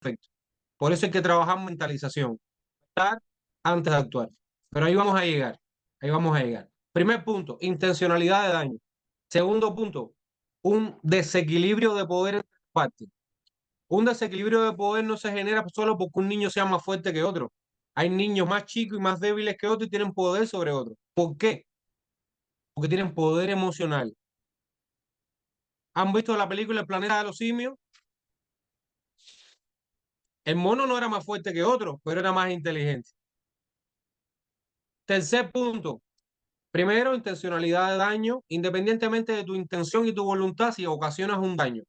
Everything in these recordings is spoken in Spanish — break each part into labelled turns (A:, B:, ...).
A: efecto. Por eso hay que trabajar mentalización, estar antes de actuar. Pero ahí vamos a llegar, ahí vamos a llegar. Primer punto, intencionalidad de daño. Segundo punto, un desequilibrio de poder entre partes. Un desequilibrio de poder no se genera solo porque un niño sea más fuerte que otro. Hay niños más chicos y más débiles que otros y tienen poder sobre otros. ¿Por qué? Porque tienen poder emocional. ¿Han visto la película El planeta de los simios? El mono no era más fuerte que otro, pero era más inteligente. Tercer punto. Primero, intencionalidad de daño, independientemente de tu intención y tu voluntad, si ocasionas un daño.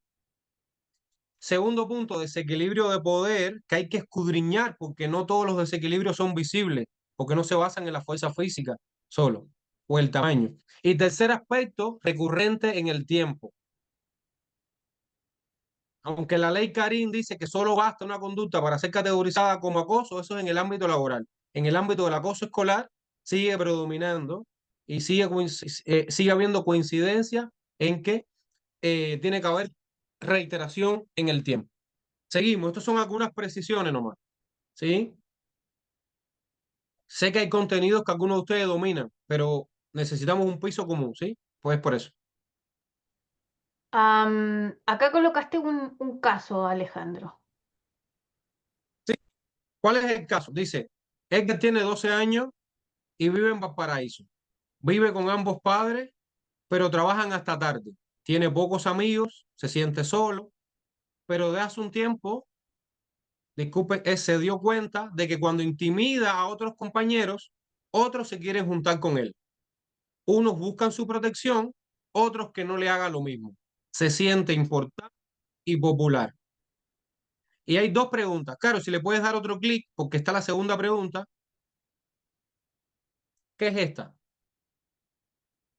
A: Segundo punto, desequilibrio de poder, que hay que escudriñar, porque no todos los desequilibrios son visibles, porque no se basan en la fuerza física solo, o el tamaño. Y tercer aspecto, recurrente en el tiempo. Aunque la ley Karim dice que solo basta una conducta para ser categorizada como acoso, eso es en el ámbito laboral. En el ámbito del acoso escolar sigue predominando y sigue habiendo coincidencia en que tiene que haber reiteración en el tiempo. Seguimos, estas son algunas precisiones nomás, ¿sí? Sé que hay contenidos que algunos de ustedes dominan, pero necesitamos un piso común, ¿sí? Pues por eso.
B: Acá colocaste un caso, Alejandro.
A: ¿Sí? ¿Cuál es el caso? Dice, Edgar tiene 12 años y vive en Valparaíso. Vive con ambos padres, pero trabajan hasta tarde. Tiene pocos amigos, se siente solo, pero de hace un tiempo, disculpe, se dio cuenta de que cuando intimida a otros compañeros, otros se quieren juntar con él. Unos buscan su protección, otros que no le haga lo mismo. Se siente importante y popular. Y hay dos preguntas. Claro, si le puedes dar otro clic, porque está la segunda pregunta, ¿qué es esta?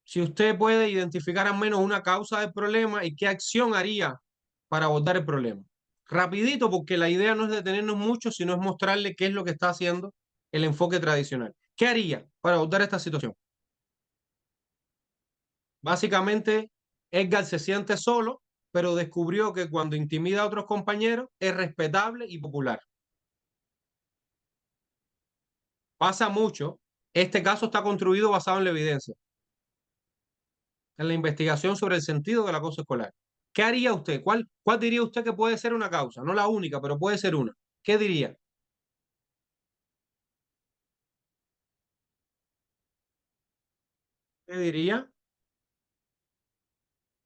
A: Si usted puede identificar al menos una causa del problema y qué acción haría para abordar el problema. Rapidito, porque la idea no es detenernos mucho, sino es mostrarle qué es lo que está haciendo el enfoque tradicional. ¿Qué haría para abordar esta situación? Básicamente, Edgar se siente solo, pero descubrió que cuando intimida a otros compañeros es respetable y popular. Pasa mucho. Este caso está construido basado en la evidencia, en la investigación sobre el sentido del acoso escolar. ¿Qué haría usted? ¿Cuál diría usted que puede ser una causa? No la única, pero puede ser una. ¿Qué diría? ¿Qué diría?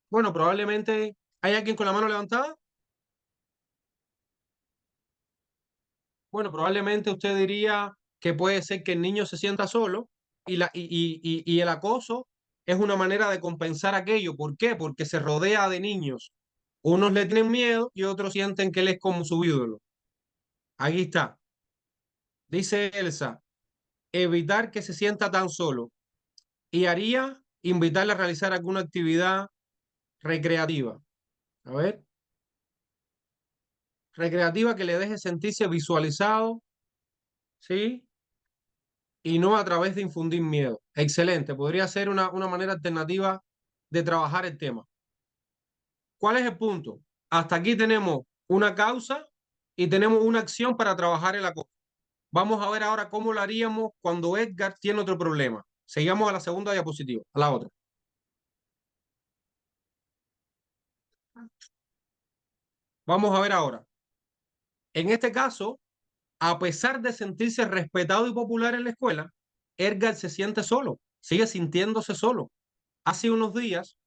A: Bueno, probablemente hay alguien con la mano levantada. Bueno, probablemente usted diría que puede ser que el niño se sienta solo y el acoso es una manera de compensar aquello. ¿Por qué? Porque se rodea de niños. Unos le tienen miedo y otros sienten que él es como su ídolo. Ahí está. Dice Elsa, evitar que se sienta tan solo y haría invitarle a realizar alguna actividad recreativa. A ver, recreativa que le deje sentirse visualizado, ¿sí? Y no a través de infundir miedo. Excelente, podría ser una manera alternativa de trabajar el tema. ¿Cuál es el punto? Hasta aquí tenemos una causa y tenemos una acción para trabajar el acoso. Vamos a ver ahora cómo lo haríamos cuando Edgar tiene otro problema. Seguimos a la segunda diapositiva, a la otra. Vamos a ver ahora. En este caso, a pesar de sentirse respetado y popular en la escuela, Edgar se siente solo, sigue sintiéndose solo. Hace unos días,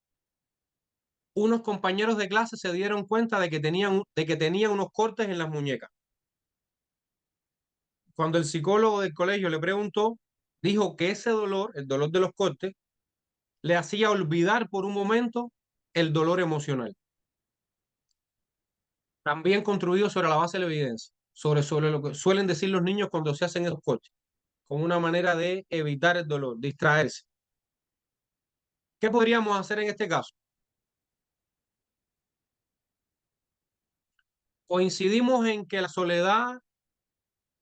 A: unos compañeros de clase se dieron cuenta de que tenía unos cortes en las muñecas. Cuando el psicólogo del colegio le preguntó, dijo que ese dolor, el dolor de los cortes, le hacía olvidar por un momento el dolor emocional. También construido sobre la base de la evidencia, sobre lo que suelen decir los niños cuando se hacen esos cortes, como una manera de evitar el dolor, distraerse. ¿Qué podríamos hacer en este caso? Coincidimos en que la soledad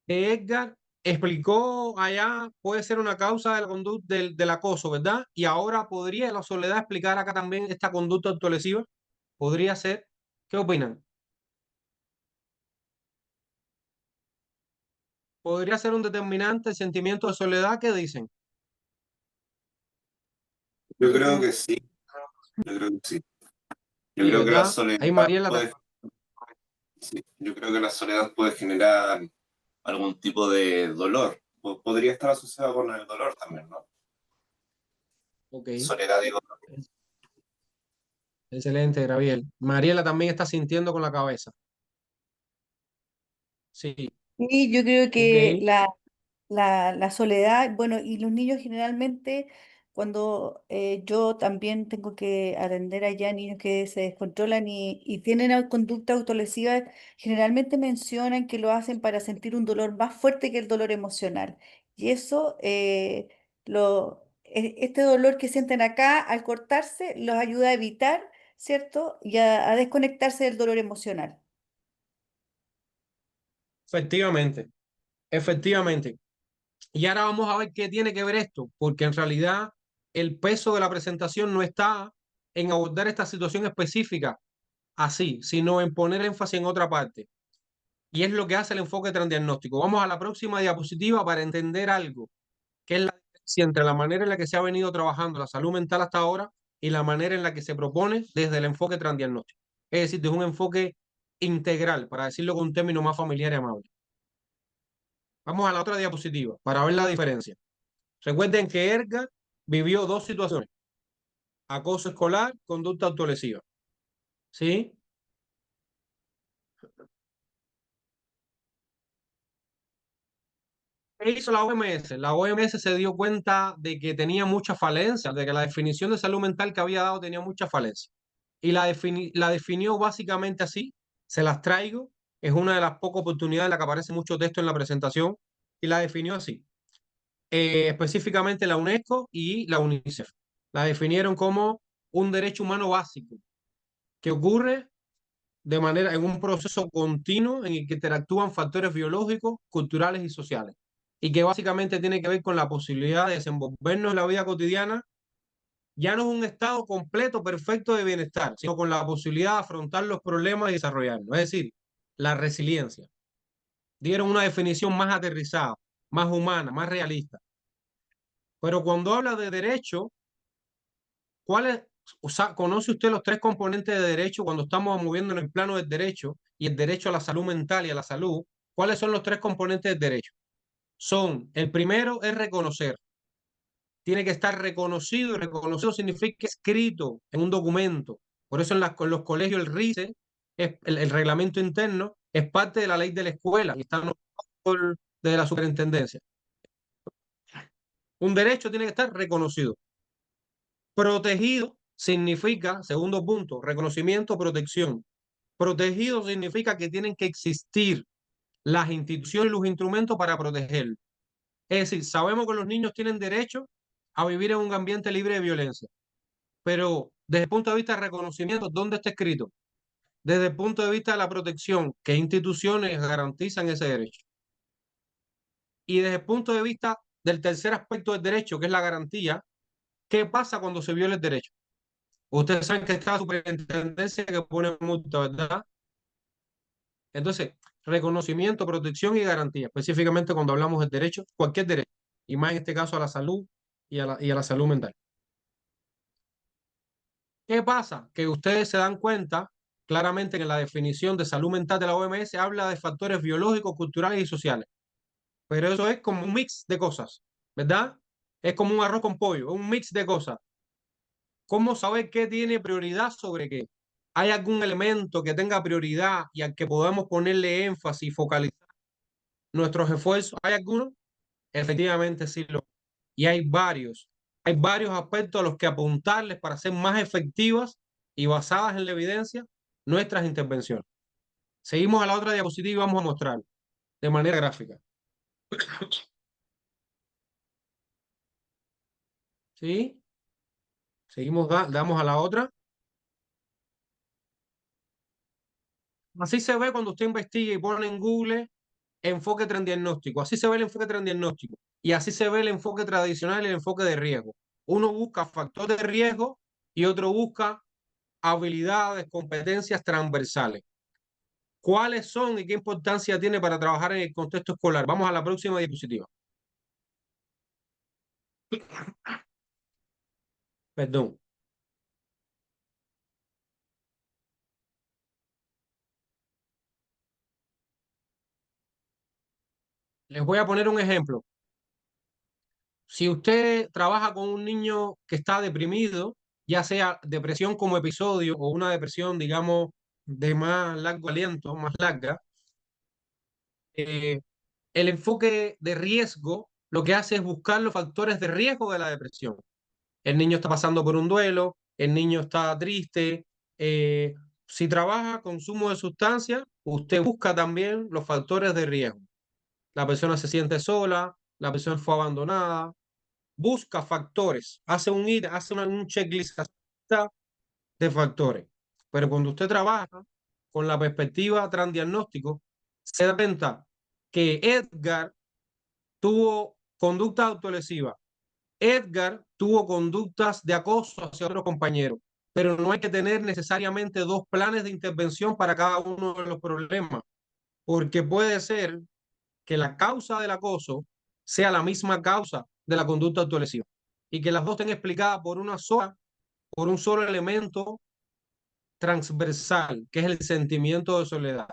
A: de Edgar explicó allá puede ser una causa de la conducta del acoso, ¿verdad? Y ahora podría la soledad explicar acá también esta conducta autolesiva. Podría ser. ¿Qué opinan? podría ser un determinante el sentimiento de soledad que dicen.
C: Yo creo que sí, yo creo que sí. Yo
A: Sí,
C: creo que la
A: ¿verdad?
C: soledad
A: Ahí Mariela
C: puede, sí, yo creo que la soledad puede generar algún tipo de dolor. Podría estar asociado con el dolor también, ¿no?
A: Ok,
C: Soledad y dolor.
A: excelente, Gabriel. Mariela también está sintiendo con la cabeza. Sí,
D: Sí, yo creo
A: ok.
D: que la soledad, bueno, y los niños generalmente, cuando yo también tengo que atender allá niños que se descontrolan y tienen conducta autolesiva, generalmente mencionan que lo hacen para sentir un dolor más fuerte que el dolor emocional. Y eso, este dolor que sienten acá al cortarse, los ayuda a evitar, ¿cierto? Y a desconectarse del dolor emocional.
A: Efectivamente, efectivamente. Y ahora vamos a ver qué tiene que ver esto, porque en realidad el peso de la presentación no está en abordar esta situación específica así, sino en poner énfasis en otra parte. Y es lo que hace el enfoque transdiagnóstico. Vamos a la próxima diapositiva para entender algo, que es la diferencia entre la manera en la que se ha venido trabajando la salud mental hasta ahora y la manera en la que se propone desde el enfoque transdiagnóstico. Es decir, desde un enfoque integral, para decirlo con un término más familiar y amable. Vamos a la otra diapositiva para ver la diferencia. Recuerden que Edgar vivió dos situaciones: acoso escolar, conducta autolesiva. ¿Sí? ¿Qué hizo la OMS? La OMS se dio cuenta de que tenía muchas falencias, de que la definición de salud mental que había dado tenía muchas falencias. Y la definió básicamente así. Se las traigo. Es una de las pocas oportunidades en la que aparece mucho texto en la presentación. Y la definió así. Específicamente la UNESCO y la UNICEF. La definieron como un derecho humano básico que ocurre de manera en un proceso continuo en el que interactúan factores biológicos, culturales y sociales, y que básicamente tiene que ver con la posibilidad de desenvolvernos en la vida cotidiana. Ya no es un estado completo, perfecto de bienestar, sino con la posibilidad de afrontar los problemas y desarrollarlos, es decir, la resiliencia. Dieron una definición más aterrizada, más humana, más realista. Pero cuando habla de derecho, ¿cuáles, o sea, conoce usted los tres componentes de derecho cuando estamos moviendo en el plano del derecho y el derecho a la salud mental y a la salud? ¿Cuáles son los tres componentes del derecho? Son, el primero es reconocer. Tiene que estar reconocido, y reconocido significa escrito en un documento. Por eso en los colegios el RICE, el reglamento interno, es parte de la ley de la escuela y está de la superintendencia. Un derecho tiene que estar reconocido. Protegido significa, segundo punto, reconocimiento, protección. Protegido significa que tienen que existir las instituciones y los instrumentos para protegerlo. Es decir, sabemos que los niños tienen derecho a vivir en un ambiente libre de violencia, pero desde el punto de vista de reconocimiento, ¿dónde está escrito? Desde el punto de vista de la protección, ¿qué instituciones garantizan ese derecho? Y desde el punto de vista del tercer aspecto del derecho, que es la garantía, ¿qué pasa cuando se viola el derecho? Ustedes saben que está la superintendencia que pone multa, ¿verdad? Entonces, reconocimiento, protección y garantía, específicamente cuando hablamos del derecho, cualquier derecho, y más en este caso a la salud y a la salud mental. ¿Qué pasa? Que ustedes se dan cuenta claramente que en la definición de salud mental de la OMS habla de factores biológicos, culturales y sociales, pero eso es como un mix de cosas, ¿verdad? Es como un arroz con pollo, un mix de cosas. ¿Cómo saber qué tiene prioridad sobre qué? ¿Hay algún elemento que tenga prioridad y al que podamos ponerle énfasis y focalizar nuestros esfuerzos? ¿Hay alguno? Efectivamente, sí lo. Y hay varios. Hay varios aspectos a los que apuntarles para ser más efectivas y basadas en la evidencia nuestras intervenciones. Seguimos a la otra diapositiva y vamos a mostrar de manera gráfica. ¿Sí? Seguimos, damos a la otra. Así se ve cuando usted investiga y pone en Google enfoque transdiagnóstico. Así se ve el enfoque transdiagnóstico. Y así se ve el enfoque tradicional y el enfoque de riesgo. Uno busca factor de riesgo y otro busca habilidades, competencias transversales. ¿Cuáles son y qué importancia tiene para trabajar en el contexto escolar? Vamos a la próxima diapositiva. Perdón. Les voy a poner un ejemplo. Si usted trabaja con un niño que está deprimido, ya sea depresión como episodio o una depresión, digamos, de más largo aliento, más larga, eh, el enfoque de riesgo lo que hace es buscar los factores de riesgo de la depresión. El niño está pasando por un duelo, el niño está triste. eh, si trabaja consumo de sustancias, usted busca también los factores de riesgo. La persona se siente sola, la persona fue abandonada, busca factores, hace un checklist de factores. Pero cuando usted trabaja con la perspectiva transdiagnóstico, se da cuenta que Edgar tuvo conducta autolesiva. Edgar tuvo conductas de acoso hacia otros compañeros, pero no hay que tener necesariamente dos planes de intervención para cada uno de los problemas, porque puede ser que la causa del acoso sea la misma causa de la conducta autolesiva y que las dos estén explicadas por un solo elemento transversal, que es el sentimiento de soledad.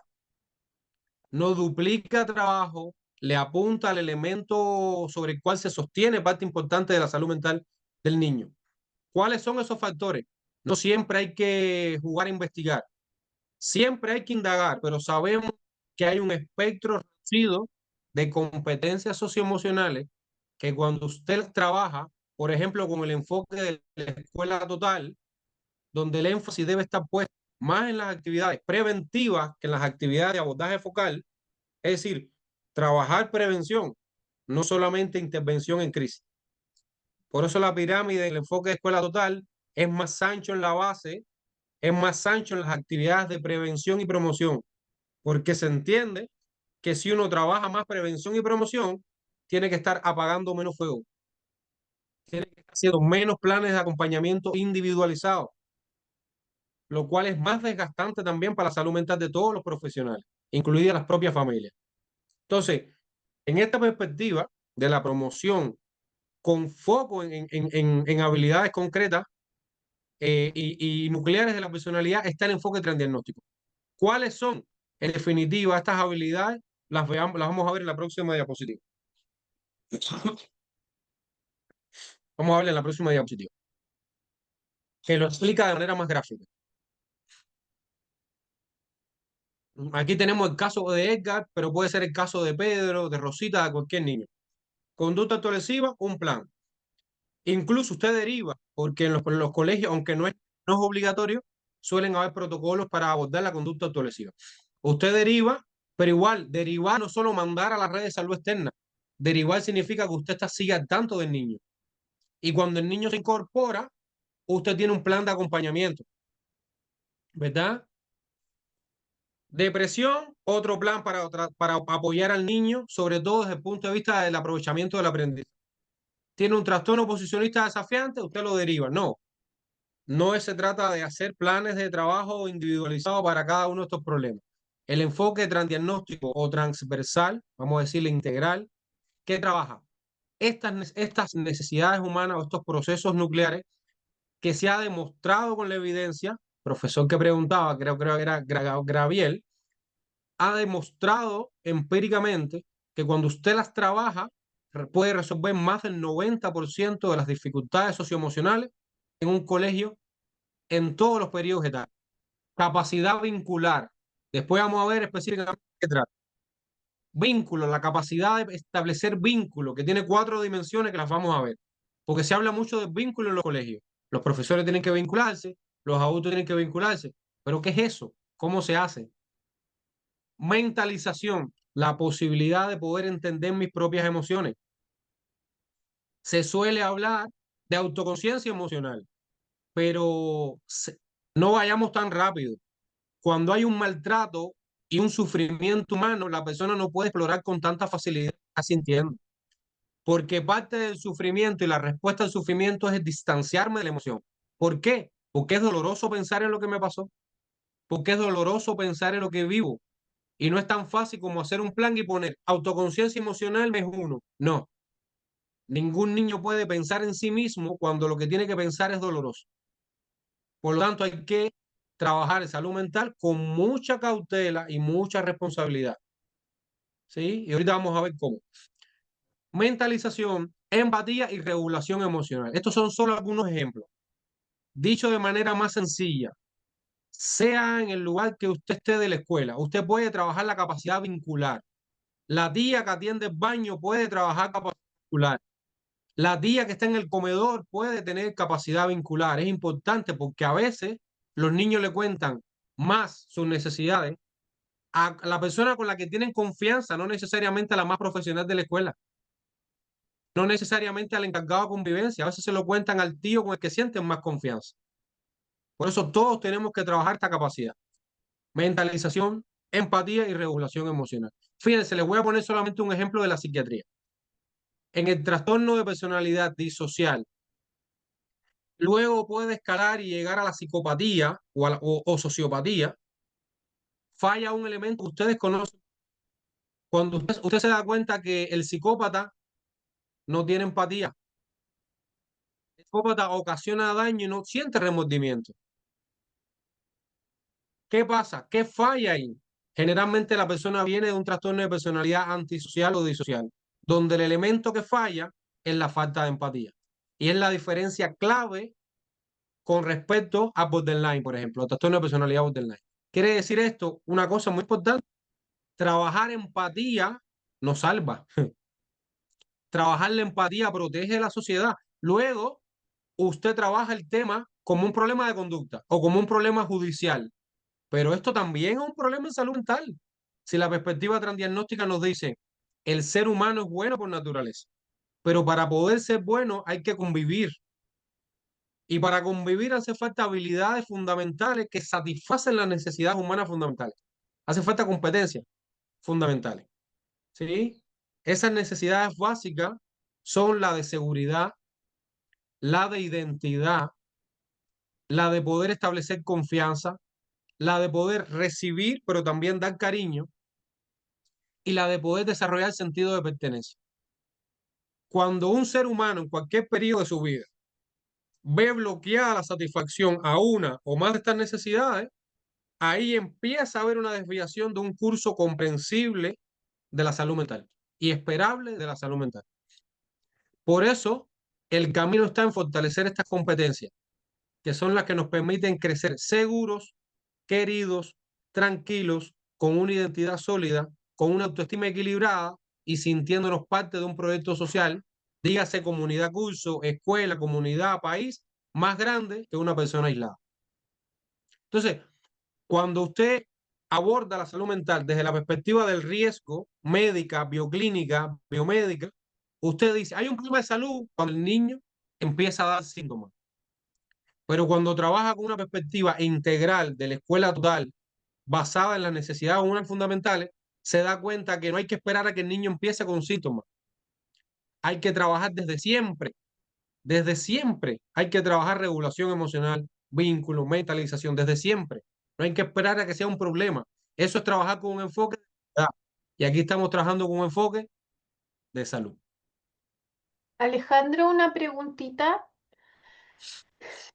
A: No duplica trabajo, le apunta al elemento sobre el cual se sostiene parte importante de la salud mental del niño. ¿Cuáles son esos factores? No siempre hay que jugar a investigar, siempre hay que indagar, pero sabemos que hay un espectro reducido de competencias socioemocionales que cuando usted trabaja, por ejemplo, con el enfoque de la escuela total, donde el énfasis debe estar puesto más en las actividades preventivas que en las actividades de abordaje focal, es decir, trabajar prevención, no solamente intervención en crisis. Por eso la pirámide del enfoque de escuela total es más ancho en la base, es más ancho en las actividades de prevención y promoción, porque se entiende que si uno trabaja más prevención y promoción, tiene que estar apagando menos fuego, tiene que estar haciendo menos planes de acompañamiento individualizados, lo cual es más desgastante también para la salud mental de todos los profesionales, incluidas las propias familias. Entonces, en esta perspectiva de la promoción con foco en habilidades concretas y nucleares de la personalidad está el enfoque transdiagnóstico. ¿Cuáles son, en definitiva, estas habilidades? Las vamos a ver en la próxima diapositiva. Vamos a ver en la próxima diapositiva, que lo explica de manera más gráfica. Aquí tenemos el caso de Edgar, pero puede ser el caso de Pedro, de Rosita, de cualquier niño. Conducta autolesiva, un plan. Incluso usted deriva, porque en los colegios, aunque no es obligatorio, suelen haber protocolos para abordar la conducta autolesiva. Usted deriva, pero igual, derivar no solo mandar a la red de salud externa. Derivar significa que usted sigue al tanto del niño. Y cuando el niño se incorpora, usted tiene un plan de acompañamiento, ¿verdad? Depresión, otro plan para apoyar al niño, sobre todo desde el punto de vista del aprovechamiento del aprendizaje. Tiene un trastorno oposicionista desafiante, usted lo deriva. No se trata de hacer planes de trabajo individualizados para cada uno de estos problemas. El enfoque transdiagnóstico o transversal, vamos a decirle integral, ¿qué trabaja? Estas necesidades humanas o estos procesos nucleares que se ha demostrado con la evidencia, profesor que preguntaba, creo que era Graviel, ha demostrado empíricamente que cuando usted las trabaja, puede resolver más del 90% de las dificultades socioemocionales en un colegio en todos los periodos etarios. Capacidad vincular. Después vamos a ver específicamente qué trata. Vínculo, la capacidad de establecer vínculo, que tiene 4 dimensiones que las vamos a ver. Porque se habla mucho de vínculo en los colegios. Los profesores tienen que vincularse, los adultos tienen que vincularse. ¿Pero qué es eso? ¿Cómo se hace? Mentalización, la posibilidad de poder entender mis propias emociones. Se suele hablar de autoconciencia emocional, pero no vayamos tan rápido. Cuando hay un maltrato y un sufrimiento humano, la persona no puede explorar con tanta facilidad sintiendo. Porque parte del sufrimiento y la respuesta al sufrimiento es el distanciarme de la emoción. ¿Por qué? Porque es doloroso pensar en lo que me pasó. Porque es doloroso pensar en lo que vivo. Y no es tan fácil como hacer un plan y poner autoconciencia emocional es uno. No, ningún niño puede pensar en sí mismo cuando lo que tiene que pensar es doloroso. Por lo tanto, hay que trabajar en salud mental con mucha cautela y mucha responsabilidad. ¿Sí? Y ahorita vamos a ver cómo. Mentalización, empatía y regulación emocional. Estos son solo algunos ejemplos. Dicho de manera más sencilla, sea en el lugar que usted esté de la escuela, usted puede trabajar la capacidad vincular. La tía que atiende el baño puede trabajar capacidad vincular. La tía que está en el comedor puede tener capacidad vincular. Es importante porque a veces los niños le cuentan más sus necesidades a la persona con la que tienen confianza, no necesariamente a la más profesional de la escuela, no necesariamente al encargado de convivencia. A veces se lo cuentan al tío con el que sienten más confianza. Por eso todos tenemos que trabajar esta capacidad. Mentalización, empatía y regulación emocional. Fíjense, les voy a poner solamente un ejemplo de la psiquiatría. En el trastorno de personalidad disocial, luego puede escalar y llegar a la psicopatía o sociopatía. Falla un elemento que ustedes conocen. Cuando usted se da cuenta que el psicópata no tiene empatía, el psicópata ocasiona daño y no siente remordimiento. ¿Qué pasa? ¿Qué falla ahí? Generalmente la persona viene de un trastorno de personalidad antisocial o disocial, donde el elemento que falla es la falta de empatía. Y es la diferencia clave con respecto a borderline, por ejemplo, el trastorno de personalidad borderline. Quiere decir esto, una cosa muy importante, trabajar empatía nos salva. Trabajar la empatía protege a la sociedad. Luego, usted trabaja el tema como un problema de conducta o como un problema judicial. Pero esto también es un problema en salud mental. Si la perspectiva transdiagnóstica nos dice, el ser humano es bueno por naturaleza, pero para poder ser bueno hay que convivir. Y para convivir hace falta habilidades fundamentales que satisfacen las necesidades humanas fundamentales. Hace falta competencias fundamentales. ¿Sí? Esas necesidades básicas son la de seguridad, la de identidad, la de poder establecer confianza, la de poder recibir, pero también dar cariño, y la de poder desarrollar sentido de pertenencia. Cuando un ser humano en cualquier periodo de su vida ve bloqueada la satisfacción a una o más de estas necesidades, ahí empieza a haber una desviación de un curso comprensible de la salud mental y esperable de la salud mental. Por eso, el camino está en fortalecer estas competencias, que son las que nos permiten crecer seguros, queridos, tranquilos, con una identidad sólida, con una autoestima equilibrada y sintiéndonos parte de un proyecto social, dígase comunidad, curso, escuela, comunidad, país, más grande que una persona aislada. Entonces, cuando usted aborda la salud mental desde la perspectiva del riesgo médica, bioclínica, biomédica, usted dice, hay un problema de salud cuando el niño empieza a dar síntomas. Pero cuando trabaja con una perspectiva integral de la escuela total, basada en las necesidades humanas fundamentales, se da cuenta que no hay que esperar a que el niño empiece con síntomas. Hay que trabajar desde siempre hay que trabajar regulación emocional, vínculo, mentalización, desde siempre. No hay que esperar a que sea un problema. Eso es trabajar con un enfoque de edad. Y aquí estamos trabajando con un enfoque de salud.
B: Alejandro, una preguntita.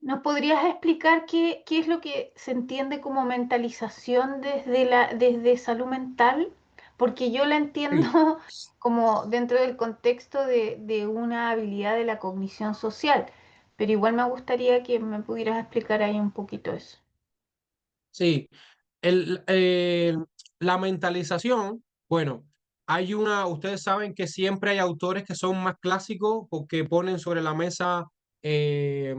B: ¿Nos podrías explicar qué es lo que se entiende como mentalización desde salud mental? Porque yo la entiendo
A: Sí,
B: como dentro del contexto de una habilidad de la cognición social, pero igual me gustaría que me pudieras explicar ahí un poquito eso.
A: sí. El, la mentalización, bueno, ustedes saben que siempre hay autores que son más clásicos porque ponen sobre la mesa eh,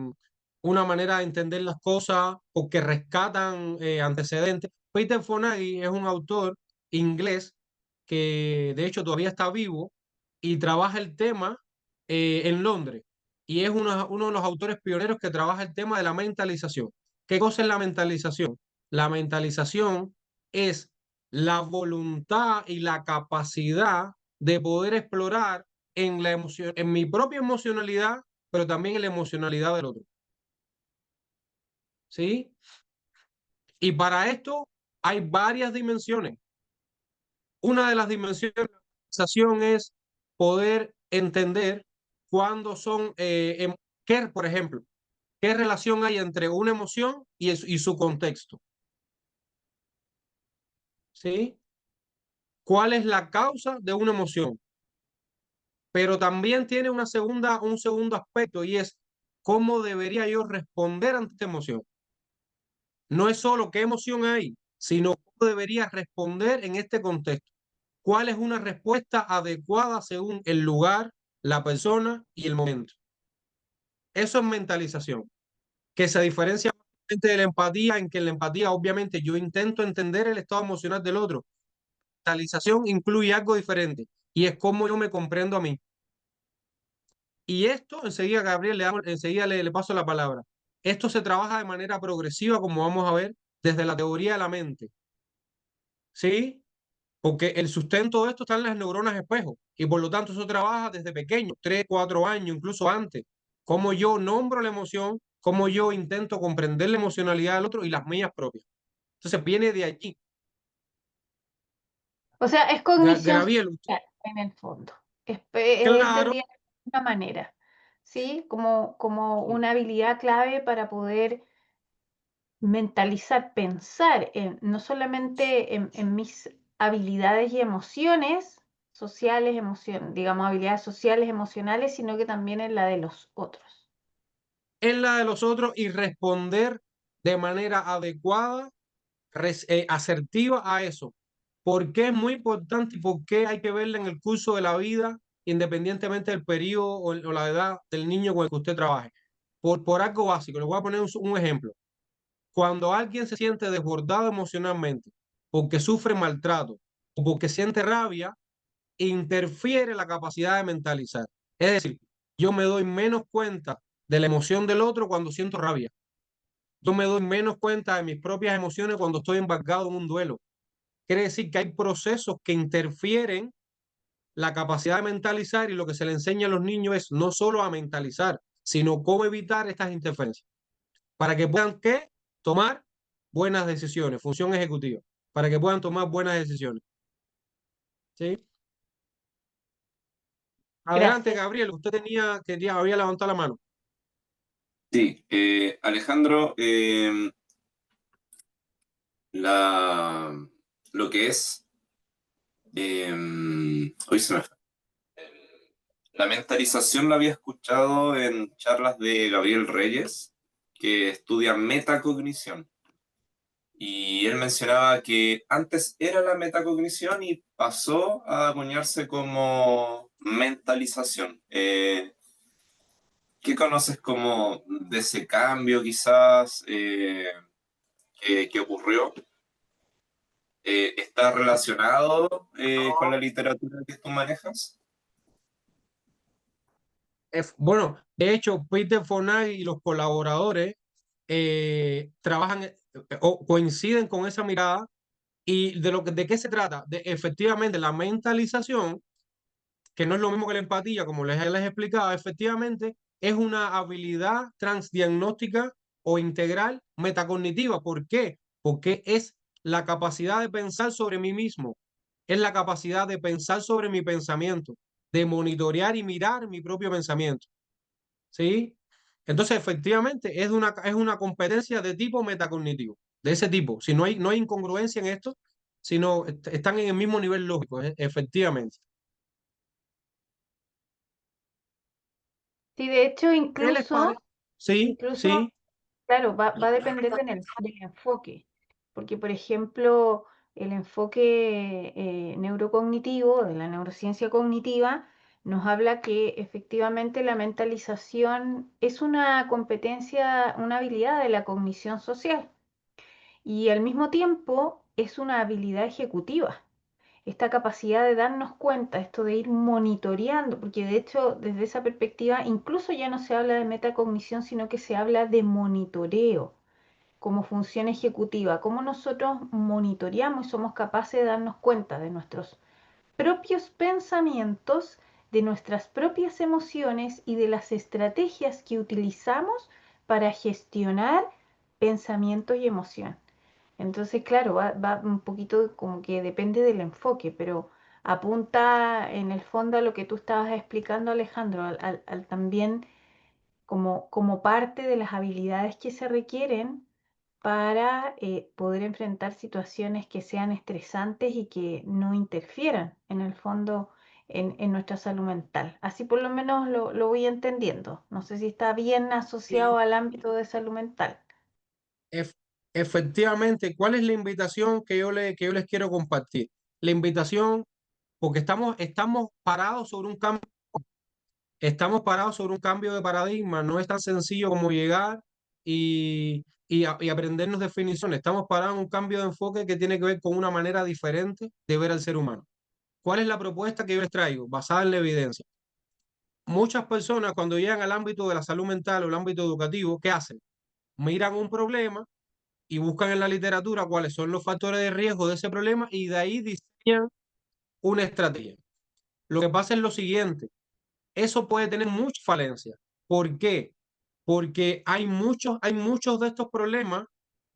A: una manera de entender las cosas, porque rescatan antecedentes. Peter Fonagy es un autor inglés que de hecho todavía está vivo y trabaja el tema en Londres. Y es uno de los autores pioneros que trabaja el tema de la mentalización. ¿Qué cosa es la mentalización? La mentalización es la voluntad y la capacidad de poder explorar en la emoción, en mi propia emocionalidad, pero también en la emocionalidad del otro. ¿Sí? Y para esto hay varias dimensiones. Una de las dimensiones de la mentalización es poder entender cuándo son, qué, por ejemplo, qué relación hay entre una emoción y su contexto, ¿sí? ¿Cuál es la causa de una emoción? Pero también tiene un segundo aspecto y es cómo debería yo responder ante esta emoción. No es solo qué emoción hay, sino cómo debería responder en este contexto. ¿Cuál es una respuesta adecuada según el lugar, la persona y el momento? Eso es mentalización, que se diferencia de la empatía, en que en la empatía obviamente yo intento entender el estado emocional del otro. Mentalización incluye algo diferente y es cómo yo me comprendo a mí. Y esto, enseguida, Gabriel, enseguida le paso la palabra. Esto se trabaja de manera progresiva, como vamos a ver, desde la teoría de la mente. ¿Sí? Porque el sustento de esto está en las neuronas espejo y por lo tanto eso trabaja desde pequeño, 3, 4 años, incluso antes. Cómo yo nombro la emoción, cómo yo intento comprender la emocionalidad del otro y las mías propias. Entonces viene de allí.
B: O sea, es cognición
A: Gabriel,
B: social en el fondo. Es
A: claro,
B: entendida de una manera, ¿sí? Como una habilidad clave para poder mentalizar, pensar no solamente en mis habilidades y emociones sociales, digamos, habilidades sociales, emocionales, sino que también en la de los otros.
A: en la de los otros y responder de manera adecuada, asertiva a eso. ¿Por qué es muy importante y por qué hay que verla en el curso de la vida, independientemente del periodo o la edad del niño con el que usted trabaje? Por algo básico. Le voy a poner un ejemplo. Cuando alguien se siente desbordado emocionalmente porque sufre maltrato o porque siente rabia, interfiere la capacidad de mentalizar. Es decir, yo me doy menos cuenta de la emoción del otro cuando siento rabia. Yo me doy menos cuenta de mis propias emociones cuando estoy embarcado en un duelo. Quiere decir que hay procesos que interfieren la capacidad de mentalizar y lo que se le enseña a los niños es no solo a mentalizar, sino cómo evitar estas interferencias para que puedan ¿qué? Tomar buenas decisiones, función ejecutiva, para que puedan tomar buenas decisiones. ¿Sí? Adelante,
B: Gracias.
A: Gabriel, usted había levantado la mano.
C: Sí, Alejandro, lo que es, hoy se me fue. La mentalización la había escuchado en charlas de Gabriel Reyes, que estudia metacognición. Y él mencionaba que antes era la metacognición y pasó a acuñarse como mentalización. ¿Qué conoces como de ese cambio quizás que ocurrió? ¿Está relacionado con la literatura que tú manejas?
A: Bueno, de hecho, Peter Fognari y los colaboradores trabajan o coinciden con esa mirada y de qué se trata, de efectivamente la mentalización, que no es lo mismo que la empatía, como les he explicado, efectivamente es una habilidad transdiagnóstica o integral metacognitiva. ¿Por qué? Porque es la capacidad de pensar sobre mí mismo, es la capacidad de pensar sobre mi pensamiento, de monitorear y mirar mi propio pensamiento. ¿Sí? Entonces, efectivamente, es una competencia de tipo metacognitivo, de ese tipo. Si no hay incongruencia en esto, sino están en el mismo nivel lógico, efectivamente.
B: Sí, de hecho,
A: ¿Qué les parece? Sí,
B: incluso
A: sí.
B: claro, va a depender del enfoque, porque por ejemplo, el enfoque neurocognitivo, de la neurociencia cognitiva, nos habla que efectivamente la mentalización es una competencia, una habilidad de la cognición social y al mismo tiempo es una habilidad ejecutiva. Esta capacidad de darnos cuenta, esto de ir monitoreando, porque de hecho desde esa perspectiva incluso ya no se habla de metacognición, sino que se habla de monitoreo como función ejecutiva, cómo nosotros monitoreamos y somos capaces de darnos cuenta de nuestros propios pensamientos, de nuestras propias emociones y de las estrategias que utilizamos para gestionar pensamientos y emoción. Entonces, claro, va un poquito como que depende del enfoque, pero apunta en el fondo a lo que tú estabas explicando, Alejandro, al también como parte de las habilidades que se requieren para poder enfrentar situaciones que sean estresantes y que no interfieran en el fondo en nuestra salud mental. Así por lo menos lo voy entendiendo. No sé si está bien asociado al ámbito de salud mental.
A: Ef- Efectivamente, ¿cuál es la invitación que yo les quiero compartir? La invitación, porque estamos parados sobre un cambio, estamos parados sobre un cambio de paradigma. No es tan sencillo como llegar y aprendernos definiciones. Estamos parados en un cambio de enfoque que tiene que ver con una manera diferente de ver al ser humano. ¿Cuál es la propuesta que yo les traigo? Basada en la evidencia. Muchas personas cuando llegan al ámbito de la salud mental o el ámbito educativo, ¿qué hacen? Miran un problema y buscan en la literatura cuáles son los factores de riesgo de ese problema y de ahí diseñan una estrategia. Lo que pasa es lo siguiente, eso puede tener mucha falencia. ¿Por qué? Porque hay muchos de estos problemas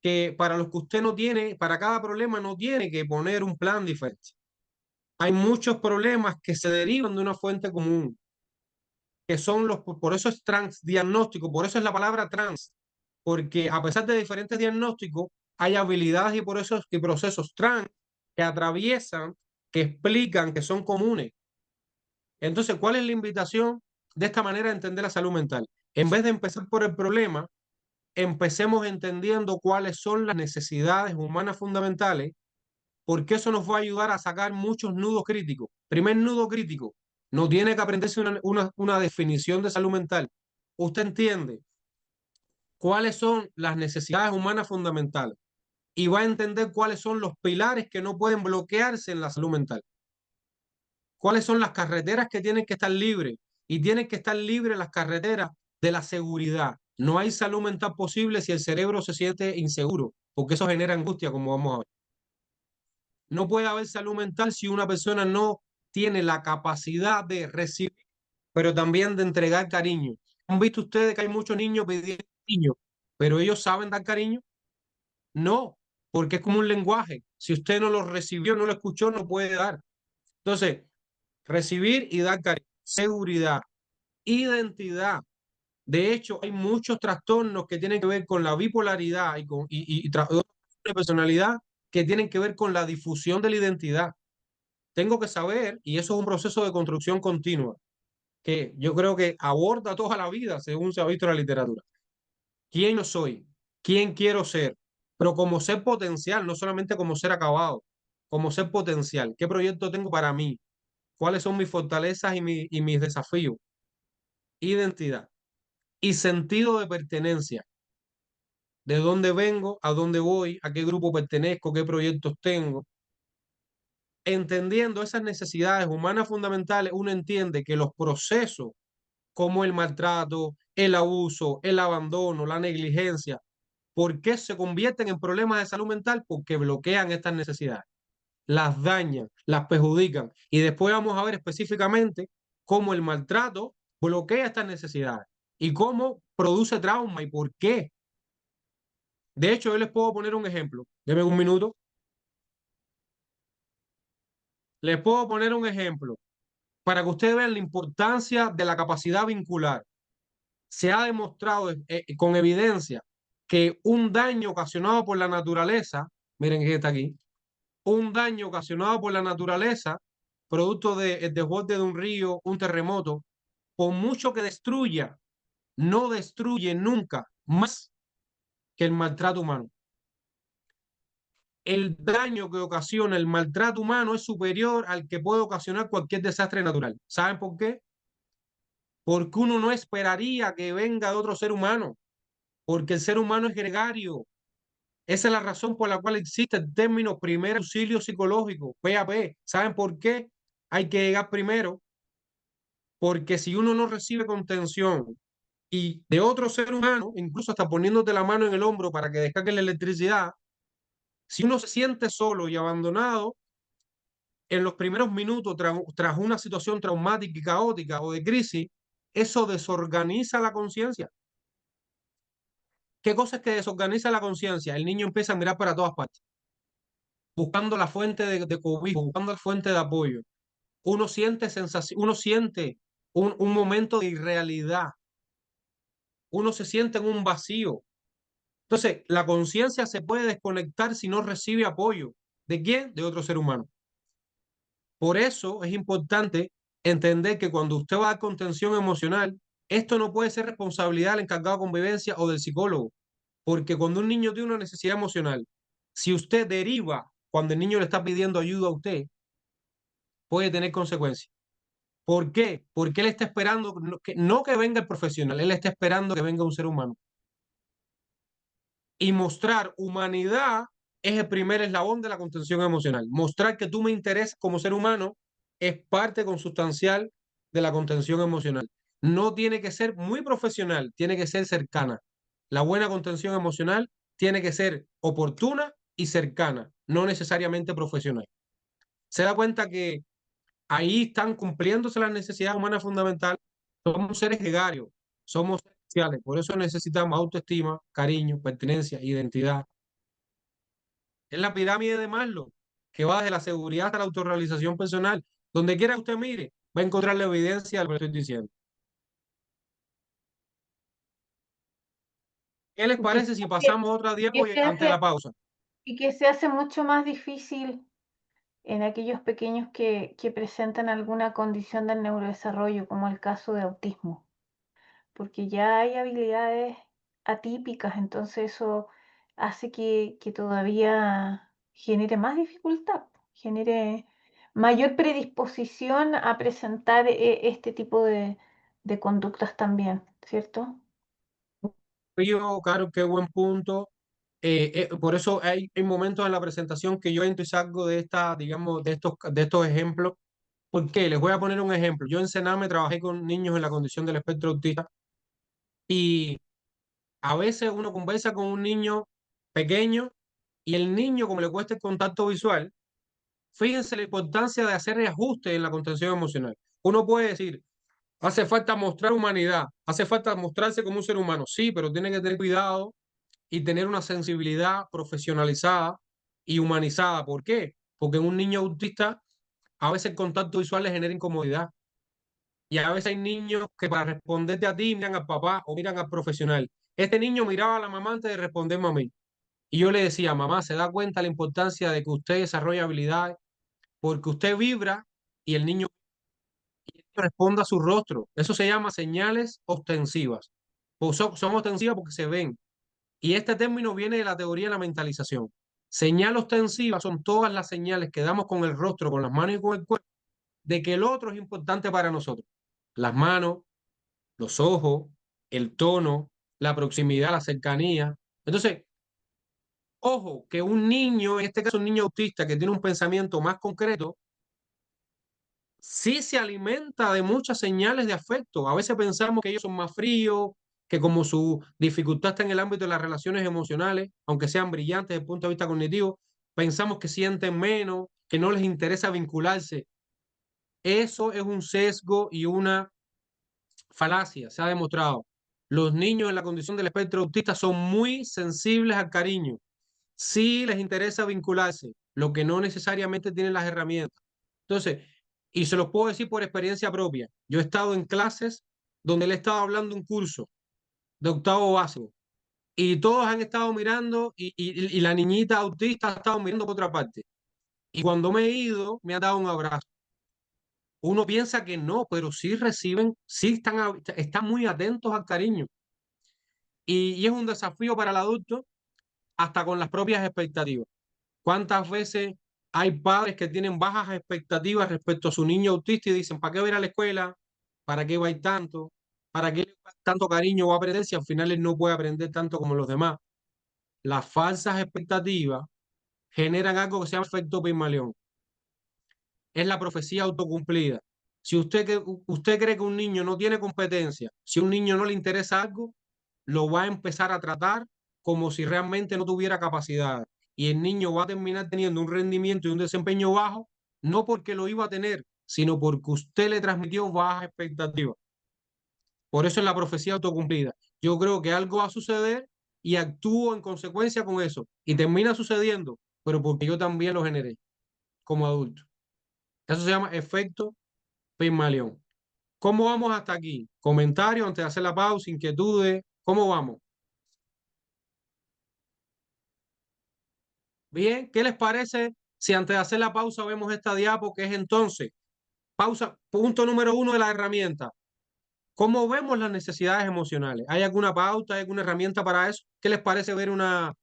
A: que para los que usted no tiene, para cada problema no tiene que poner un plan diferente. Hay muchos problemas que se derivan de una fuente común, que son por eso es transdiagnóstico, por eso es la palabra trans, porque a pesar de diferentes diagnósticos, hay habilidades y procesos trans que atraviesan, que explican, que son comunes. Entonces, ¿cuál es la invitación de esta manera de entender la salud mental? En vez de empezar por el problema, empecemos entendiendo cuáles son las necesidades humanas fundamentales, porque eso nos va a ayudar a sacar muchos nudos críticos. Primer nudo crítico, no tiene que aprenderse una definición de salud mental. Usted entiende cuáles son las necesidades humanas fundamentales y va a entender cuáles son los pilares que no pueden bloquearse en la salud mental. Cuáles son las carreteras que tienen que estar libres y tienen que estar libres las carreteras de la seguridad. No hay salud mental posible si el cerebro se siente inseguro, porque eso genera angustia, como vamos a ver. No puede haber salud mental si una persona no tiene la capacidad de recibir, pero también de entregar cariño. ¿Han visto ustedes que hay muchos niños pidiendo cariño, pero ellos saben dar cariño? No, porque es como un lenguaje. Si usted no lo recibió, no lo escuchó, no puede dar. Entonces, recibir y dar cariño, seguridad, identidad. De hecho, hay muchos trastornos que tienen que ver con la bipolaridad y trastornos de personalidad que tienen que ver con la difusión de la identidad. Tengo que saber, y eso es un proceso de construcción continua, que yo creo que aborda toda la vida, según se ha visto en la literatura. ¿Quién yo soy? ¿Quién quiero ser? Pero como ser potencial, no solamente como ser acabado, como ser potencial. ¿Qué proyecto tengo para mí? ¿Cuáles son mis fortalezas y mis desafíos? Identidad y sentido de pertenencia. ¿De dónde vengo? ¿A dónde voy? ¿A qué grupo pertenezco? ¿Qué proyectos tengo? Entendiendo esas necesidades humanas fundamentales, uno entiende que los procesos como el maltrato, el abuso, el abandono, la negligencia, ¿por qué se convierten en problemas de salud mental? Porque bloquean estas necesidades, las dañan, las perjudican. Y después vamos a ver específicamente cómo el maltrato bloquea estas necesidades y cómo produce trauma y por qué. De hecho, yo les puedo poner un ejemplo. Deme un minuto. Les puedo poner un ejemplo para que ustedes vean la importancia de la capacidad vincular. Se ha demostrado con evidencia que un daño ocasionado por la naturaleza, miren que está aquí, un daño ocasionado por la naturaleza, producto del desborde de un río, un terremoto, por mucho que destruya, no destruye nunca más que el maltrato humano. El daño que ocasiona el maltrato humano es superior al que puede ocasionar cualquier desastre natural. ¿Saben por qué? Porque uno no esperaría que venga de otro ser humano, porque el ser humano es gregario. Esa es la razón por la cual existe el término primer auxilio psicológico, PAP. ¿Saben por qué hay que llegar primero? Porque si uno no recibe contención y de otro ser humano, incluso hasta poniéndote la mano en el hombro para que descargue la electricidad, si uno se siente solo y abandonado, en los primeros minutos tras una situación traumática y caótica o de crisis, eso desorganiza la conciencia. ¿Qué cosa es que desorganiza la conciencia? El niño empieza a mirar para todas partes, buscando la fuente de cobijo, buscando la fuente de apoyo. Uno siente sensación, uno siente un momento de irrealidad, uno se siente en un vacío. Entonces, la conciencia se puede desconectar si no recibe apoyo. ¿De quién? De otro ser humano. Por eso es importante entender que cuando usted va a dar contención emocional, esto no puede ser responsabilidad del encargado de convivencia o del psicólogo, porque cuando un niño tiene una necesidad emocional, si usted deriva cuando el niño le está pidiendo ayuda a usted, puede tener consecuencias. ¿Por qué? Porque él está esperando no que venga el profesional, él está esperando que venga un ser humano. Y mostrar humanidad es el primer eslabón de la contención emocional. Mostrar que tú me interesas como ser humano es parte consustancial de la contención emocional. No tiene que ser muy profesional, tiene que ser cercana. La buena contención emocional tiene que ser oportuna y cercana, no necesariamente profesional. Se da cuenta que ahí están cumpliéndose las necesidades humanas fundamentales. Somos seres gregarios, somos sociales, por eso necesitamos autoestima, cariño, pertenencia, identidad. Es la pirámide de Maslow, que va desde la seguridad hasta la autorrealización personal. Donde quiera que usted mire, va a encontrar la evidencia de lo que estoy diciendo. ¿Qué les
B: Y
A: parece si pasamos otra diapo
B: que se
A: ante la
B: hace,
A: pausa?
B: y que se hace mucho más difícil en aquellos pequeños que presentan alguna condición del neurodesarrollo, como el caso de autismo, porque ya hay habilidades atípicas, entonces eso hace que todavía genere más dificultad, genere mayor predisposición a presentar este tipo de conductas también, ¿cierto?
A: Claro, qué buen punto. Por eso hay momentos en la presentación que yo entro y salgo de esta, digamos, de estos ejemplos. ¿Por qué? Les voy a poner un ejemplo. Yo en Sename trabajé con niños en la condición del espectro autista y a veces uno conversa con un niño pequeño y el niño, como le cuesta el contacto visual, fíjense la importancia de hacer ajustes en la contención emocional. Uno puede decir, hace falta mostrar humanidad, hace falta mostrarse como un ser humano, sí, pero tiene que tener cuidado y tener una sensibilidad profesionalizada y humanizada. ¿Por qué? Porque en un niño autista a veces el contacto visual le genera incomodidad. Y a veces hay niños que para responderte a ti miran al papá o miran al profesional. Este niño miraba a la mamá antes de responderme a mí. Y yo le decía, mamá, ¿se da cuenta la importancia de que usted desarrolle habilidades? Porque usted vibra y el niño responde a su rostro. Eso se llama señales ostensivas. Pues son ostensivas porque se ven. Y este término viene de la teoría de la mentalización. Señal ostensiva son todas las señales que damos con el rostro, con las manos y con el cuerpo, de que el otro es importante para nosotros. Las manos, los ojos, el tono, la proximidad, la cercanía. Entonces, ojo, que un niño, en este caso un niño autista que tiene un pensamiento más concreto, sí se alimenta de muchas señales de afecto. A veces pensamos que ellos son más fríos, que como su dificultad está en el ámbito de las relaciones emocionales, aunque sean brillantes desde el punto de vista cognitivo, pensamos que sienten menos, que no les interesa vincularse. Eso es un sesgo y una falacia, se ha demostrado. Los niños en la condición del espectro autista son muy sensibles al cariño. Sí les interesa vincularse, lo que no necesariamente tienen las herramientas. Entonces, y se los puedo decir por experiencia propia. Yo he estado en clases donde le he estado hablando un curso de octavo básico y todos han estado mirando y la niñita autista ha estado mirando por otra parte. Y cuando me he ido, me ha dado un abrazo. Uno piensa que no, pero sí reciben, sí están muy atentos al cariño. Y es un desafío para el adulto hasta con las propias expectativas. ¿Cuántas veces hay padres que tienen bajas expectativas respecto a su niño autista y dicen, ¿para qué va a ir a la escuela? ¿Para qué va a ir tanto? ¿Para qué tanto cariño va a aprender si al final él no puede aprender tanto como los demás? Las falsas expectativas generan algo que se llama efecto Pigmalión. Es la profecía autocumplida. Si usted cree que un niño no tiene competencia, si a un niño no le interesa algo, lo va a empezar a tratar como si realmente no tuviera capacidad. Y el niño va a terminar teniendo un rendimiento y un desempeño bajo, no porque lo iba a tener, sino porque usted le transmitió bajas expectativas. Por eso es la profecía autocumplida. Yo creo que algo va a suceder y actúo en consecuencia con eso. Y termina sucediendo, pero porque yo también lo generé como adulto. Eso se llama efecto Pigmalión. ¿Cómo vamos hasta aquí? Comentarios antes de hacer la pausa, inquietudes. ¿Cómo vamos? Bien, ¿qué les parece si antes de hacer la pausa vemos esta diapo que es entonces, pausa, punto número 1 de la herramienta? ¿Cómo vemos las necesidades emocionales? ¿Hay alguna pauta, hay alguna herramienta para eso? ¿Qué les parece ver una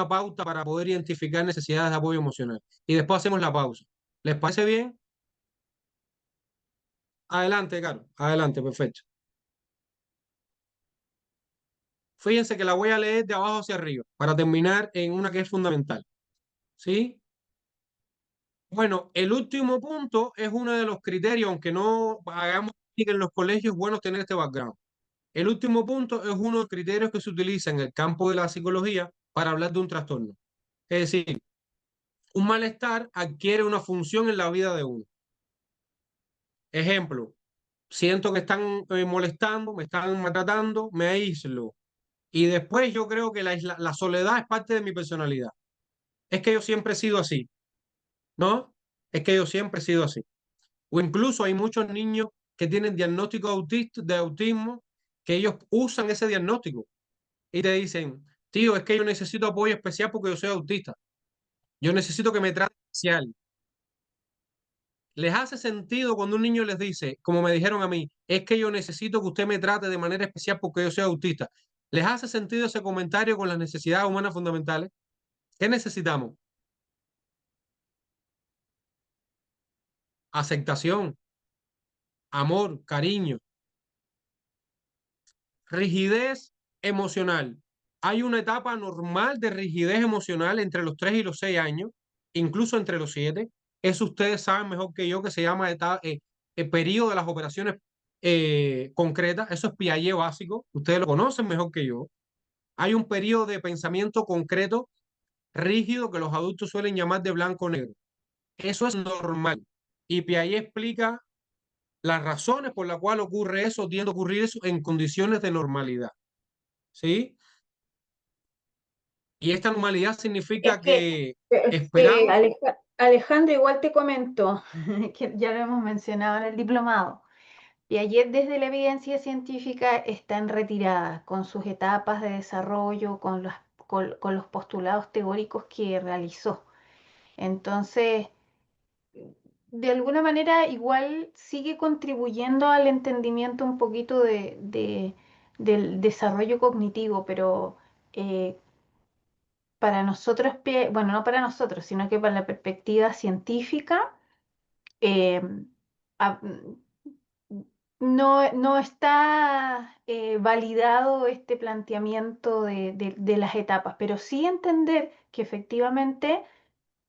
A: pauta para poder identificar necesidades de apoyo emocional? Y después hacemos la pausa. ¿Les parece bien? Adelante, Caro. Adelante, perfecto. Fíjense que la voy a leer de abajo hacia arriba para terminar en una que es fundamental. ¿Sí? Bueno, el último punto es uno de los criterios, aunque no hagamos que en los colegios es bueno tener este background. El último punto es uno de los criterios que se utiliza en el campo de la psicología para hablar de un trastorno. Es decir, un malestar adquiere una función en la vida de uno. Ejemplo, siento que están molestando, me están maltratando, me aíslo. Y después yo creo que la soledad es parte de mi personalidad. Es que yo siempre he sido así, ¿no? Es que yo siempre he sido así. O incluso hay muchos niños que tienen diagnóstico de autismo que ellos usan ese diagnóstico y te dicen, tío, es que yo necesito apoyo especial porque yo soy autista. Yo necesito que me traten especial. ¿Les hace sentido cuando un niño les dice, como me dijeron a mí, es que yo necesito que usted me trate de manera especial porque yo soy autista? ¿Les hace sentido ese comentario con las necesidades humanas fundamentales? ¿Qué necesitamos? Aceptación, amor, cariño, rigidez emocional. Hay una etapa normal de rigidez emocional entre los 3 y los 6 años, incluso entre los 7. Eso ustedes saben mejor que yo, que se llama el periodo de las operaciones concretas. Eso es Piaget básico. Ustedes lo conocen mejor que yo. Hay un periodo de pensamiento concreto, rígido, que los adultos suelen llamar de blanco o negro. Eso es normal. Y Piaget explica las razones por las cuales ocurre eso, tiende a ocurrir eso en condiciones de normalidad. ¿Sí? Y esta normalidad significa que esperamos.
B: Alejandro, igual te comento, que ya lo hemos mencionado en el diplomado, Piaget desde la evidencia científica está en retirada con sus etapas de desarrollo, con los postulados teóricos que realizó. Entonces, de alguna manera igual sigue contribuyendo al entendimiento un poquito del desarrollo cognitivo, pero para nosotros, bueno, no para nosotros, sino que para la perspectiva científica, eh, a- no está validado este planteamiento de las etapas, pero sí entender que efectivamente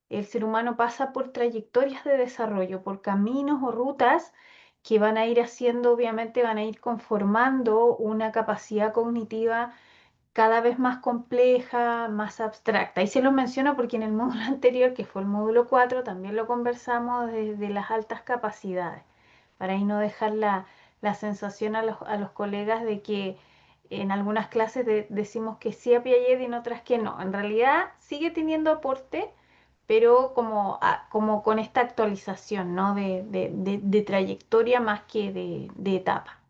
B: el ser humano pasa por trayectorias de desarrollo, por caminos o rutas que van a ir haciendo, obviamente, van a ir conformando una capacidad cognitiva cada vez más compleja, más abstracta. Y se lo menciono porque en el módulo anterior, que fue el módulo 4, también lo conversamos desde las altas capacidades, para ahí no dejar la sensación a los colegas de que en algunas clases decimos que sí a Piaget y en otras que no. En realidad sigue teniendo aporte, pero como con esta actualización, ¿no? De trayectoria más que de etapa.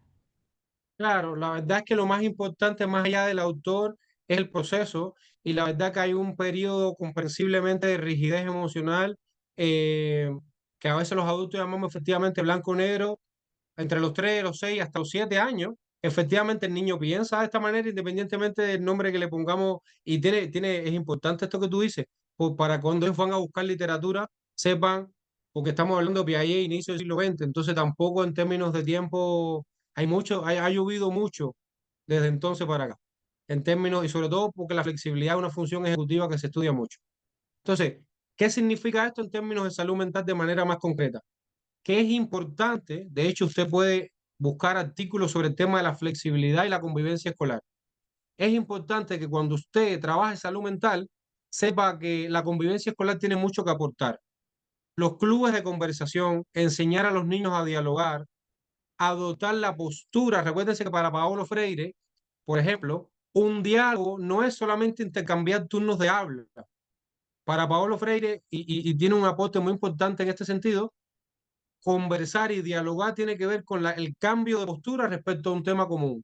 A: Claro, la verdad es que lo más importante, más allá del autor, es el proceso. Y la verdad que hay un periodo comprensiblemente de rigidez emocional eh, que a veces los adultos llamamos efectivamente blanco-negro, entre los 3, los 6 hasta los 7 años. Efectivamente, el niño piensa de esta manera, independientemente del nombre que le pongamos. Y es importante esto que tú dices, pues para cuando ellos van a buscar literatura, sepan, porque estamos hablando de Piaget, inicio del siglo XX, entonces tampoco en términos de tiempo hay mucho, ha llovido mucho desde entonces para acá, en términos, y sobre todo porque la flexibilidad es una función ejecutiva que se estudia mucho. Entonces, ¿qué significa esto en términos de salud mental de manera más concreta? Que es importante, de hecho usted puede buscar artículos sobre el tema de la flexibilidad y la convivencia escolar. Es importante que cuando usted trabaje salud mental, sepa que la convivencia escolar tiene mucho que aportar. Los clubes de conversación, enseñar a los niños a dialogar, adoptar la postura. Recuérdense que para Paulo Freire, por ejemplo, Un diálogo no es solamente intercambiar turnos de habla. Para Paulo Freire, y tiene un aporte muy importante en este sentido, conversar y dialogar tiene que ver con el cambio de postura respecto a un tema común,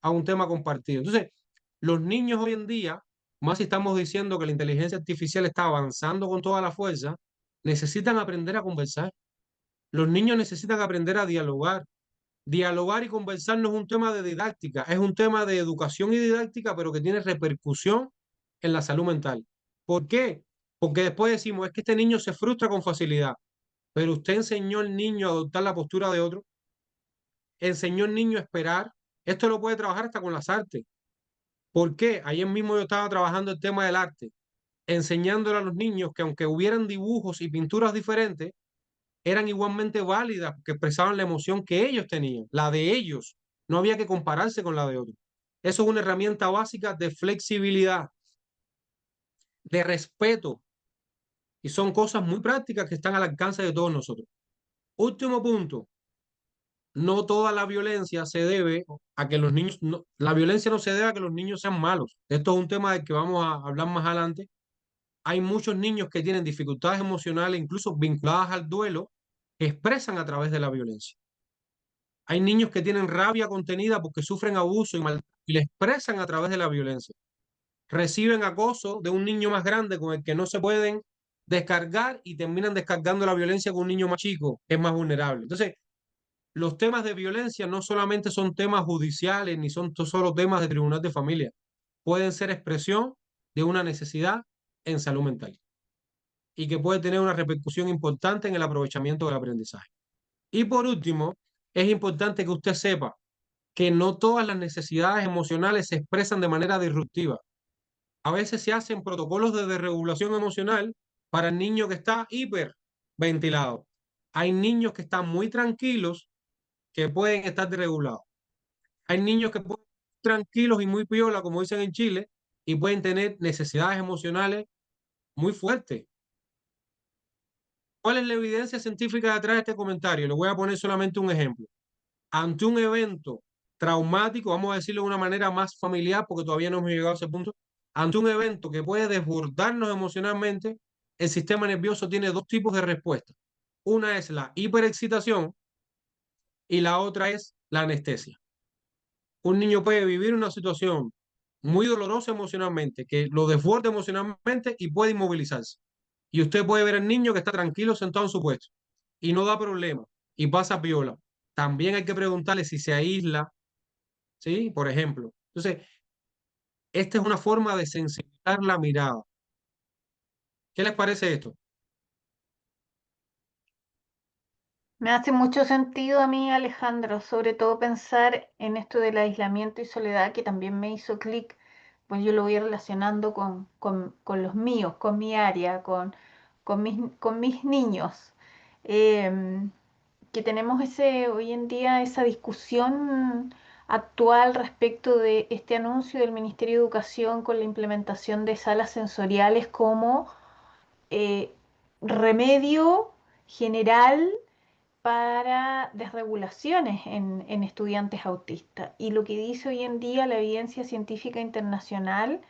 A: a un tema compartido. Entonces, los niños hoy en día, más si estamos diciendo que la inteligencia artificial está avanzando con toda la fuerza, necesitan aprender a conversar. Los niños necesitan aprender a dialogar. Dialogar y conversar no es un tema de didáctica, es un tema de educación y didáctica, pero que tiene repercusión en la salud mental. ¿Por qué? Porque después decimos, es que este niño se frustra con facilidad, pero usted enseñó al niño a adoptar la postura de otro, enseñó al niño a esperar. Esto lo puede trabajar hasta con las artes. ¿Por qué? Ayer mismo yo estaba trabajando el tema del arte, enseñándole a los niños que aunque hubieran dibujos y pinturas diferentes, eran igualmente válidas, que expresaban la emoción que ellos tenían, la de ellos. No había que compararse con la de otros. Eso es una herramienta básica de flexibilidad, de respeto, y son cosas muy prácticas que están al alcance de todos nosotros. Último punto, no toda la violencia se debe a que los niños, la violencia no se debe a que los niños sean malos. Esto es un tema del que vamos a hablar más adelante. Hay muchos niños que tienen dificultades emocionales, incluso vinculadas al duelo, que expresan a través de la violencia. Hay niños que tienen rabia contenida porque sufren abuso y maltrato y le expresan a través de la violencia. Reciben acoso de un niño más grande con el que no se pueden descargar y terminan descargando la violencia con un niño más chico, que es más vulnerable. Entonces, los temas de violencia no solamente son temas judiciales ni son solo temas de tribunal de familia. Pueden ser expresión de una necesidad en salud mental y que puede tener una repercusión importante en el aprovechamiento del aprendizaje. Y por último, es importante que usted sepa que no todas las necesidades emocionales se expresan de manera disruptiva. A veces se hacen protocolos de desregulación emocional para el niño que está hiperventilado. Hay niños que están muy tranquilos que pueden estar desregulados. Hay niños que pueden estar tranquilos y muy piola, como dicen en Chile, y pueden tener necesidades emocionales muy fuertes. ¿Cuál es la evidencia científica detrás de este comentario? Le voy a poner solamente un ejemplo. Ante un evento traumático, vamos a decirlo de una manera más familiar, porque todavía no hemos llegado a ese punto, ante un evento que puede desbordarnos emocionalmente, el sistema nervioso tiene dos tipos de respuesta. Una es la hiperexcitación y la otra es la anestesia. Un niño puede vivir una situación muy dolorosa emocionalmente, que lo desborde emocionalmente y puede inmovilizarse. Y usted puede ver al niño que está tranquilo sentado en su puesto y no da problema y pasa piola. También hay que preguntarle si se aísla, ¿sí? Por ejemplo. Entonces, esta es una forma de sensibilizar la mirada. ¿Qué les parece esto?
B: Me hace mucho sentido a mí, Alejandro, sobre todo pensar en esto del aislamiento y soledad que también me hizo clic, pues yo lo voy relacionando con los míos, con mi área, con mis niños. Em, que tenemos hoy en día esa discusión actual respecto de este anuncio del Ministerio de Educación con la implementación de salas sensoriales como eh, remedio general para desregulaciones en estudiantes autistas. Y lo que dice hoy en día la evidencia científica internacional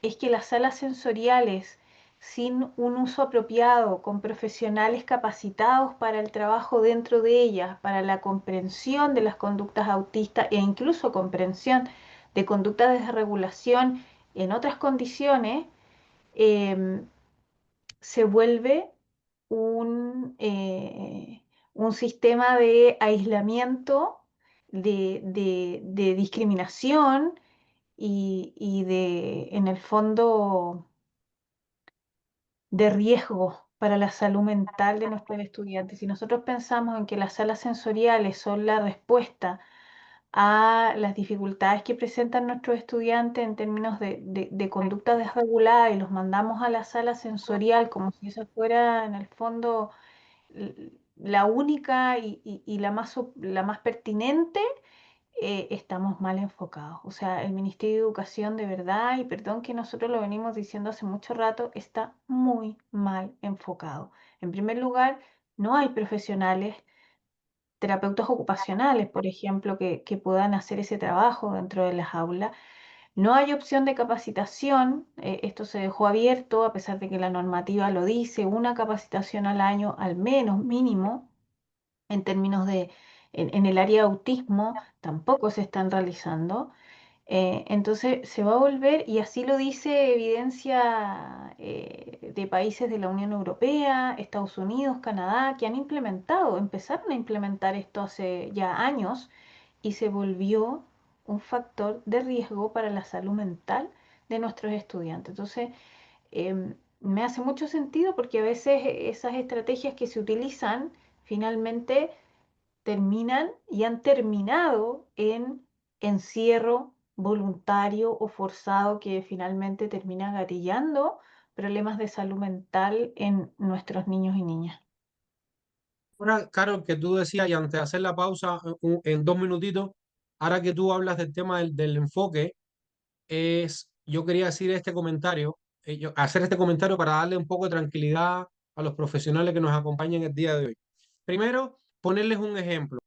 B: es que las salas sensoriales sin un uso apropiado, con profesionales capacitados para el trabajo dentro de ellas, para la comprensión de las conductas autistas e incluso comprensión de conductas de desregulación en otras condiciones, eh, se vuelve un sistema de aislamiento, de discriminación y en el fondo, de riesgo para la salud mental de nuestros estudiantes. Si nosotros pensamos en que las salas sensoriales son la respuesta a las dificultades que presentan nuestros estudiantes en términos de conducta desregulada y los mandamos a la sala sensorial como si esa fuera en el fondo la única y la más pertinente, estamos mal enfocados. O sea, el Ministerio de Educación de verdad, y perdón que nosotros lo venimos diciendo hace mucho rato, está muy mal enfocado. En primer lugar, no hay profesionales, terapeutas ocupacionales, por ejemplo, que puedan hacer ese trabajo dentro de las aulas. No hay opción de capacitación, esto se dejó abierto a pesar de que la normativa lo dice, una capacitación al año al menos mínimo en términos de, en el área de autismo tampoco se están realizando. Entonces se va a volver, y así lo dice evidencia de países de la Unión Europea, Estados Unidos, Canadá, que han implementado, empezaron a implementar esto hace ya años y se volvió un factor de riesgo para la salud mental de nuestros estudiantes. Entonces, me hace mucho sentido porque a veces esas estrategias que se utilizan finalmente terminan y han terminado en encierro voluntario o forzado que finalmente termina gatillando problemas de salud mental en nuestros niños y niñas.
A: Ahora, Carol, que tú decías, y antes de hacer la pausa en 2 minutitos, ahora que tú hablas del tema del enfoque, yo quería decir este comentario, hacer este comentario para darle un poco de tranquilidad a los profesionales que nos acompañan el día de hoy. Primero, ponerles un ejemplo.